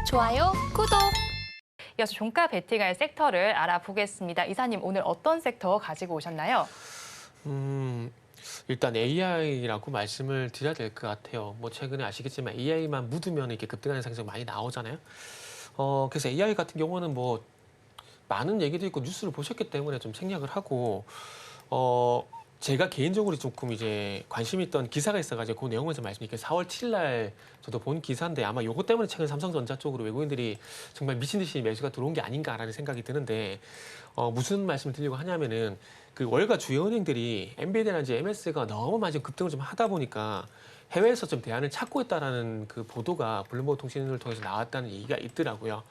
좋아요, 구독. 이어서 종가 베팅할 섹터를 알아보겠습니다. 이사님, 오늘 어떤 섹터 가지고 오셨나요? 일단 AI라고 말씀을 드려야 될 것 같아요. 뭐 최근에 아시겠지만 AI만 묻으면 이렇게 급등하는 상승이 많이 나오잖아요. 그래서 AI 같은 경우는 뭐 많은 얘기도 있고 뉴스를 보셨기 때문에 좀 생략을 하고 제가 개인적으로 조금 이제 관심 있던 기사가 있어가지고 그 내용을 좀 말씀드릴게요. 4월 7일 날 저도 본 기사인데 아마 요거 때문에 최근 삼성전자 쪽으로 외국인들이 정말 미친 듯이 매수가 들어온 게 아닌가라는 생각이 드는데 무슨 말씀을 드리려고 하냐면은 그 월가 주요 은행들이 엔비디아라든지 MS가 너무 많이 급등을 좀 하다 보니까 해외에서 좀 대안을 찾고 있다라는 그 보도가 블룸버그 통신을 통해서 나왔다는 얘기가 있더라고요.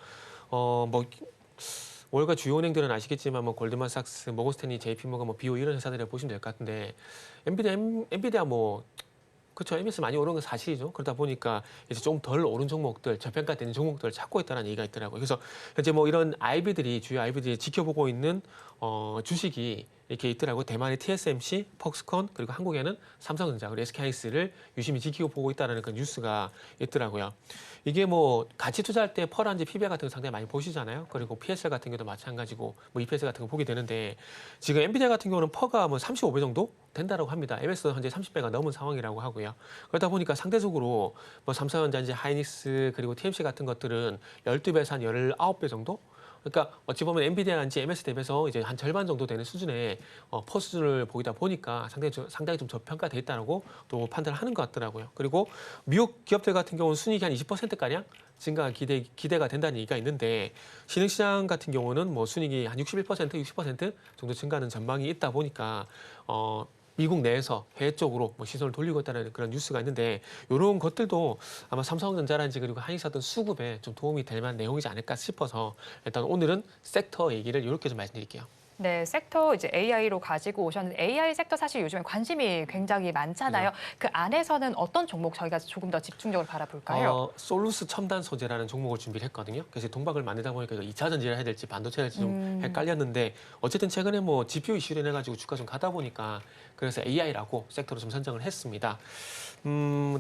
뭐 월가 주요 은행들은 아시겠지만 뭐 골드만삭스, 모건스탠리, JP모건, 뭐 BO 이런 회사들을 보시면 될 것 같은데 엔비디아 뭐 그렇죠. MS 많이 오른 건 사실이죠. 그러다 보니까 이제 좀 덜 오른 종목들, 저평가되는 종목들을 찾고 있다는 얘기가 있더라고요. 그래서 현재 뭐 이런 주요 IB들이 지켜보고 있는 주식이 이렇게 있더라고요. 대만의 TSMC, 퍽스콘, 그리고 한국에는 삼성전자, 그리고 SK하이닉스를 유심히 지켜보고 있다는 그 뉴스가 있더라고요. 이게 뭐 같이 투자할 때 펄한지 PBR 같은 거 상당히 많이 보시잖아요. 그리고 PSR 같은 경우도 마찬가지고 뭐 EPS 같은 거 보게 되는데 지금 엔비디아 같은 경우는 퍼가 뭐 35배 정도 된다라고 합니다. MS는 현재 30배가 넘은 상황이라고 하고요. 그러다 보니까 상대적으로 뭐 삼성전자, 하이닉스 그리고 TMC 같은 것들은 12배에서 한 19배 정도? 그러니까 어찌 보면 엔비디아인지 MS 대비해서 이제 한 절반 정도 되는 수준의 퍼 수준을 보이다 보니까 상당히 좀 저평가돼 있다고 또 판단을 하는 것 같더라고요. 그리고 미국 기업들 같은 경우는 순이익이 한 20%가량 증가 기대가 된다는 얘기가 있는데 신흥시장 같은 경우는 뭐 순이익이 한 61%, 60% 정도 증가하는 전망이 있다 보니까 미국 내에서 해외 쪽으로 뭐 시선을 돌리고 있다는 그런 뉴스가 있는데 이런 것들도 아마 삼성전자라든지 그리고 하이닉스 수급에 좀 도움이 될 만한 내용이지 않을까 싶어서 일단 오늘은 섹터 얘기를 이렇게 좀 말씀드릴게요. 네, 섹터 이제 AI로 가지고 오셨는데 AI 섹터 사실 요즘에 관심이 굉장히 많잖아요. 그 안에서는 어떤 종목 저희가 조금 더 집중적으로 바라볼까요? 솔루스 첨단 소재라는 종목을 준비를 했거든요. 그래서 동박을 만들다 보니까 이거 2차 전지를 해야 될지 반도체를 해야 될지 좀 헷갈렸는데 어쨌든 최근에 뭐 GPU 이슈를 해가지고 주가 좀 가다 보니까 그래서 AI라고 섹터로 좀 선정을 했습니다.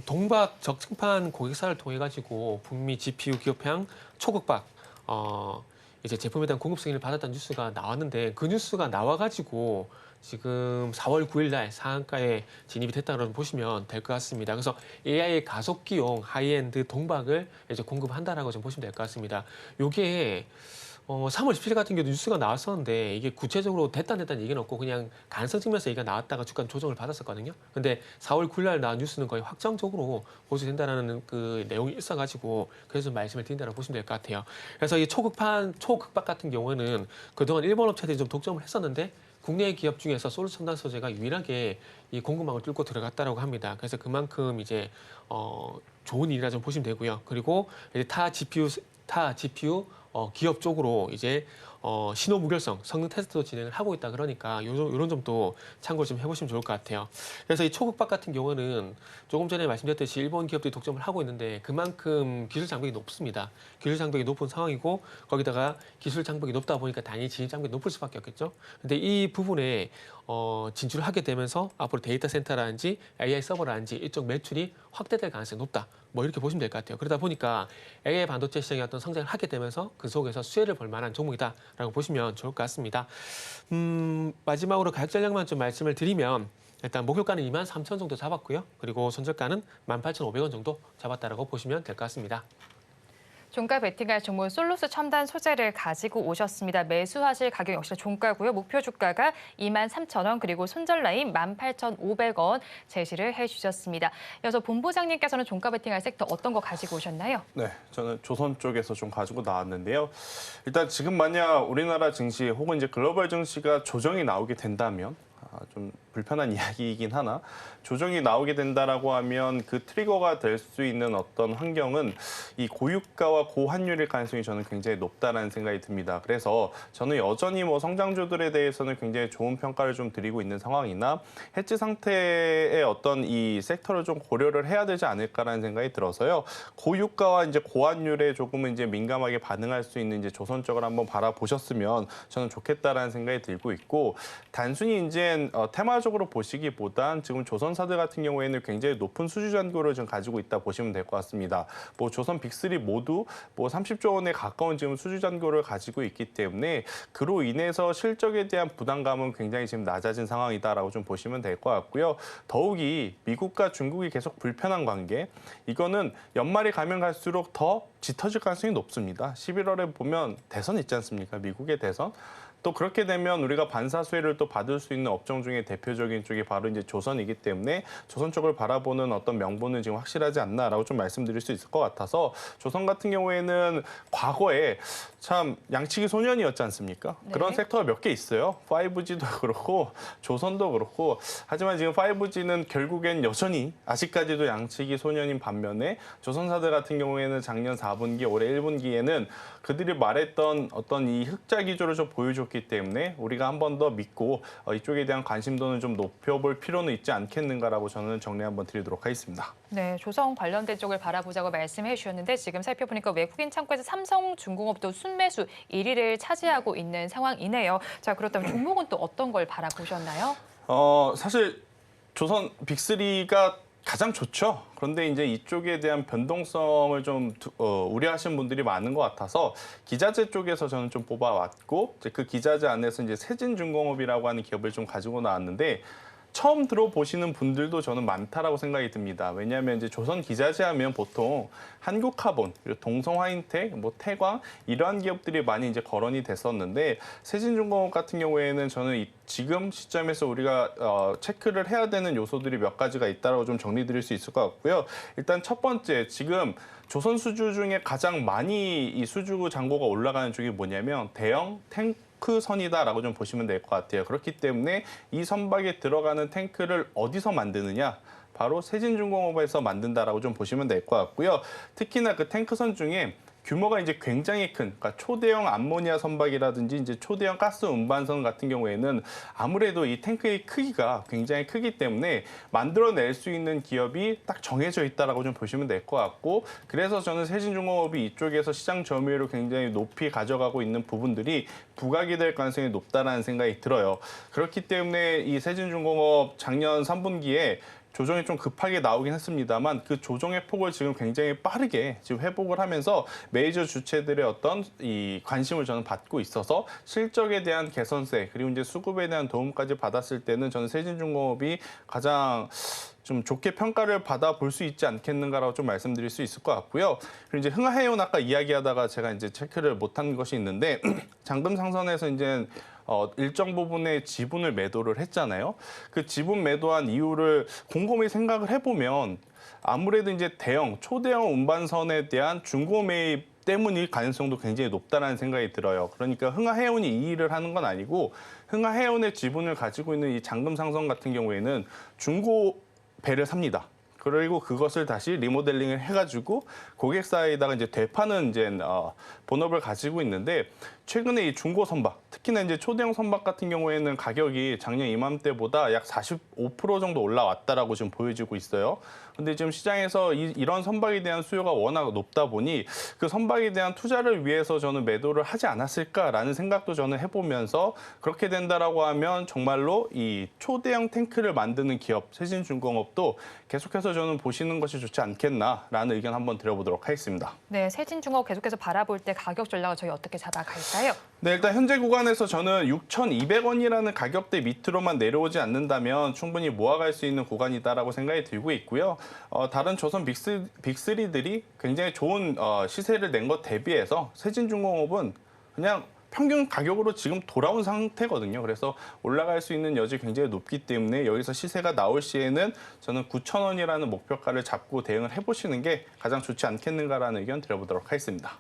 동박 적층판 고객사를 통해 가지고 북미 GPU 기업향 초극박 이제 제품에 대한 공급 승인을 받았다는 뉴스가 나왔는데 그 뉴스가 나와가지고 지금 4월 9일 날 상한가에 진입이 됐다고 보시면 될 것 같습니다. 그래서 AI 가속기용 하이엔드 동박을 이제 공급한다라고 좀 보시면 될 것 같습니다. 요게 3월 17일 같은 경우도 뉴스가 나왔었는데 이게 구체적으로 됐다 안 됐다는 얘기는 없고 그냥 가능성 측면에서 얘기가 나왔다가 주가 조정을 받았었거든요. 근데 4월 9일 날 나온 뉴스는 거의 확정적으로 보수된다는 그 내용이 있어가지고 그래서 말씀을 드린다고 보시면 될 것 같아요. 그래서 이 초극박 같은 경우는 그동안 일본 업체들이 좀 독점을 했었는데 국내 기업 중에서 솔루션 첨단 소재가 유일하게 이 공급망을 뚫고 들어갔다라고 합니다. 그래서 그만큼 이제 좋은 일이라 좀 보시면 되고요. 그리고 이제 타 GPU 기업 쪽으로 이제 신호 무결성 성능 테스트도 진행을 하고 있다 그러니까 이런 점도 참고를 좀 해보시면 좋을 것 같아요. 그래서 이 초극박 같은 경우는 조금 전에 말씀드렸듯이 일본 기업들이 독점을 하고 있는데 그만큼 기술 장벽이 높습니다. 기술 장벽이 높은 상황이고 거기다가 기술 장벽이 높다 보니까 당연히 진입 장벽이 높을 수밖에 없겠죠. 근데 이 부분에 진출을 하게 되면서 앞으로 데이터 센터라든지 AI 서버라든지 이쪽 매출이 확대될 가능성이 높다. 뭐 이렇게 보시면 될 것 같아요. 그러다 보니까 AI 반도체 시장이 어떤 성장을 하게 되면서 그 속에서 수혜를 볼 만한 종목이다라고 보시면 좋을 것 같습니다. 마지막으로 가격 전략만 좀 말씀을 드리면 일단 목표가는 23,000원 정도 잡았고요. 그리고 손절가는 18,500원 정도 잡았다라고 보시면 될 것 같습니다. 종가 베팅할 종목 솔루스 첨단 소재를 가지고 오셨습니다. 매수하실 가격 역시 종가고요. 목표 주가가 23,000원 그리고 손절 라인 18,500원 제시를 해주셨습니다. 이어서 본부장님께서는 종가 베팅할 섹터 어떤 거 가지고 오셨나요? 네, 저는 조선 쪽에서 좀 가지고 나왔는데요. 일단 지금 만약 우리나라 증시 혹은 이제 글로벌 증시가 조정이 나오게 된다면 좀 불편한 이야기이긴 하나 조정이 나오게 된다라고 하면 그 트리거가 될 수 있는 어떤 환경은 이 고유가와 고환율일 가능성이 저는 굉장히 높다라는 생각이 듭니다. 그래서 저는 여전히 뭐 성장주들에 대해서는 굉장히 좋은 평가를 좀 드리고 있는 상황이나 해지 상태의 어떤 이 섹터를 좀 고려를 해야 되지 않을까라는 생각이 들어서요. 고유가와 이제 고환율에 조금은 이제 민감하게 반응할 수 있는 이제 조선 쪽을 한번 바라보셨으면 저는 좋겠다라는 생각이 들고 있고 단순히 이제 테마적 추가적으로 보시기보단 지금 조선사들 같은 경우에는 굉장히 높은 수주 잔고를 좀 가지고 있다 보시면 될 것 같습니다. 뭐 조선 빅3 모두 뭐 30조 원에 가까운 지금 수주 잔고를 가지고 있기 때문에 그로 인해서 실적에 대한 부담감은 굉장히 지금 낮아진 상황이다라고 좀 보시면 될 것 같고요. 더욱이 미국과 중국이 계속 불편한 관계, 이거는 연말이 가면 갈수록 더 짙어질 가능성이 높습니다. 11월에 보면 대선 있지 않습니까? 미국의 대선. 또 그렇게 되면 우리가 반사 수혜를 또 받을 수 있는 업종 중에 대표적인 쪽이 바로 이제 조선이기 때문에 조선 쪽을 바라보는 어떤 명분은 지금 확실하지 않나라고 좀 말씀드릴 수 있을 것 같아서 조선 같은 경우에는 과거에 참 양치기 소년이었지 않습니까? 네. 그런 섹터가 몇 개 있어요. 5G도 그렇고 조선도 그렇고 하지만 지금 5G는 결국엔 여전히 아직까지도 양치기 소년인 반면에 조선사들 같은 경우에는 작년 4분기, 올해 1분기에는 그들이 말했던 어떤 이 흑자 기조를 좀 보여줬기 때문에 우리가 한 번 더 믿고 이쪽에 대한 관심도는 좀 높여볼 필요는 있지 않겠는가라고 저는 정리 한번 드리도록 하겠습니다. 네, 조선 관련된 쪽을 바라보자고 말씀해 주셨는데 지금 살펴보니까 외국인 창구에서 삼성중공업도 순매수 1위를 차지하고 있는 상황이네요. 자, 그렇다면 종목은 또 어떤 걸 바라보셨나요? 사실 조선 빅3가 가장 좋죠. 그런데 이제 이쪽에 대한 변동성을 좀 우려하시는 분들이 많은 것 같아서 기자재 쪽에서 저는 좀 뽑아왔고 이제 그 기자재 안에서 이제 세진중공업이라고 하는 기업을 좀 가지고 나왔는데 처음 들어보시는 분들도 저는 많다라고 생각이 듭니다. 왜냐하면 이제 조선 기자재 하면 보통 한국카본, 그리고 동성화인텍, 뭐 태광 이러한 기업들이 많이 이제 거론이 됐었는데 세진중공업 같은 경우에는 저는 지금 시점에서 우리가 체크를 해야 되는 요소들이 몇 가지가 있다라고 좀 정리드릴 수 있을 것 같고요. 일단 첫 번째, 지금 조선 수주 중에 가장 많이 이 수주 잔고가 올라가는 쪽이 뭐냐면 대형 탱크선이다라고 좀 보시면 될 것 같아요. 그렇기 때문에 이 선박에 들어가는 탱크를 어디서 만드느냐? 바로 세진중공업에서 만든다라고 좀 보시면 될 것 같고요. 특히나 그 탱크선 중에 규모가 이제 굉장히 큰, 그러니까 초대형 암모니아 선박이라든지 이제 초대형 가스 운반선 같은 경우에는 아무래도 이 탱크의 크기가 굉장히 크기 때문에 만들어낼 수 있는 기업이 딱 정해져 있다라고 좀 보시면 될 것 같고, 그래서 저는 세진중공업이 이쪽에서 시장 점유율을 굉장히 높이 가져가고 있는 부분들이 부각이 될 가능성이 높다라는 생각이 들어요. 그렇기 때문에 이 세진중공업 작년 3분기에 조정이 좀 급하게 나오긴 했습니다만 그 조정의 폭을 지금 굉장히 빠르게 지금 회복을 하면서 메이저 주체들의 어떤 이 관심을 저는 받고 있어서 실적에 대한 개선세 그리고 이제 수급에 대한 도움까지 받았을 때는 저는 세진중공업이 가장 좀 좋게 평가를 받아볼 수 있지 않겠는가라고 좀 말씀드릴 수 있을 것 같고요. 그리고 이제 흥하해운 아까 이야기하다가 제가 이제 체크를 못한 것이 있는데 잔금 상선에서 이제 일정 부분의 지분을 매도를 했잖아요. 그 지분 매도한 이유를 곰곰이 생각을 해보면 아무래도 이제 초대형 운반선에 대한 중고 매입 때문일 가능성도 굉장히 높다라는 생각이 들어요. 그러니까 흥하해운이 이 일을 하는 건 아니고 흥하해운의 지분을 가지고 있는 이 잔금 상선 같은 경우에는 중고 배를 삽니다. 그리고 그것을 다시 리모델링을 해가지고 고객사에다가 이제 되파는 이제 본업을 가지고 있는데 최근에 이 중고 선박, 특히나 이제 초대형 선박 같은 경우에는 가격이 작년 이맘때보다 약 45% 정도 올라왔다라고 지금 보여지고 있어요. 근데 지금 시장에서 이런 선박에 대한 수요가 워낙 높다 보니 그 선박에 대한 투자를 위해서 저는 매도를 하지 않았을까라는 생각도 저는 해보면서 그렇게 된다라고 하면 정말로 이 초대형 탱크를 만드는 기업 세진중공업도 계속해서 저는 보시는 것이 좋지 않겠나라는 의견 한번 드려보도록 하겠습니다. 네, 세진중공업 계속해서 바라볼 때 가격 전략을 저희 어떻게 잡아갈까요? 네, 일단 현재 구간에서 저는 6,200원이라는 가격대 밑으로만 내려오지 않는다면 충분히 모아갈 수 있는 구간이다라고 생각이 들고 있고요. 다른 조선 빅3들이 굉장히 좋은 시세를 낸 것 대비해서 세진중공업은 그냥 평균 가격으로 지금 돌아온 상태거든요. 그래서 올라갈 수 있는 여지 굉장히 높기 때문에 여기서 시세가 나올 시에는 저는 9,000원이라는 목표가를 잡고 대응을 해보시는 게 가장 좋지 않겠는가라는 의견 드려보도록 하겠습니다.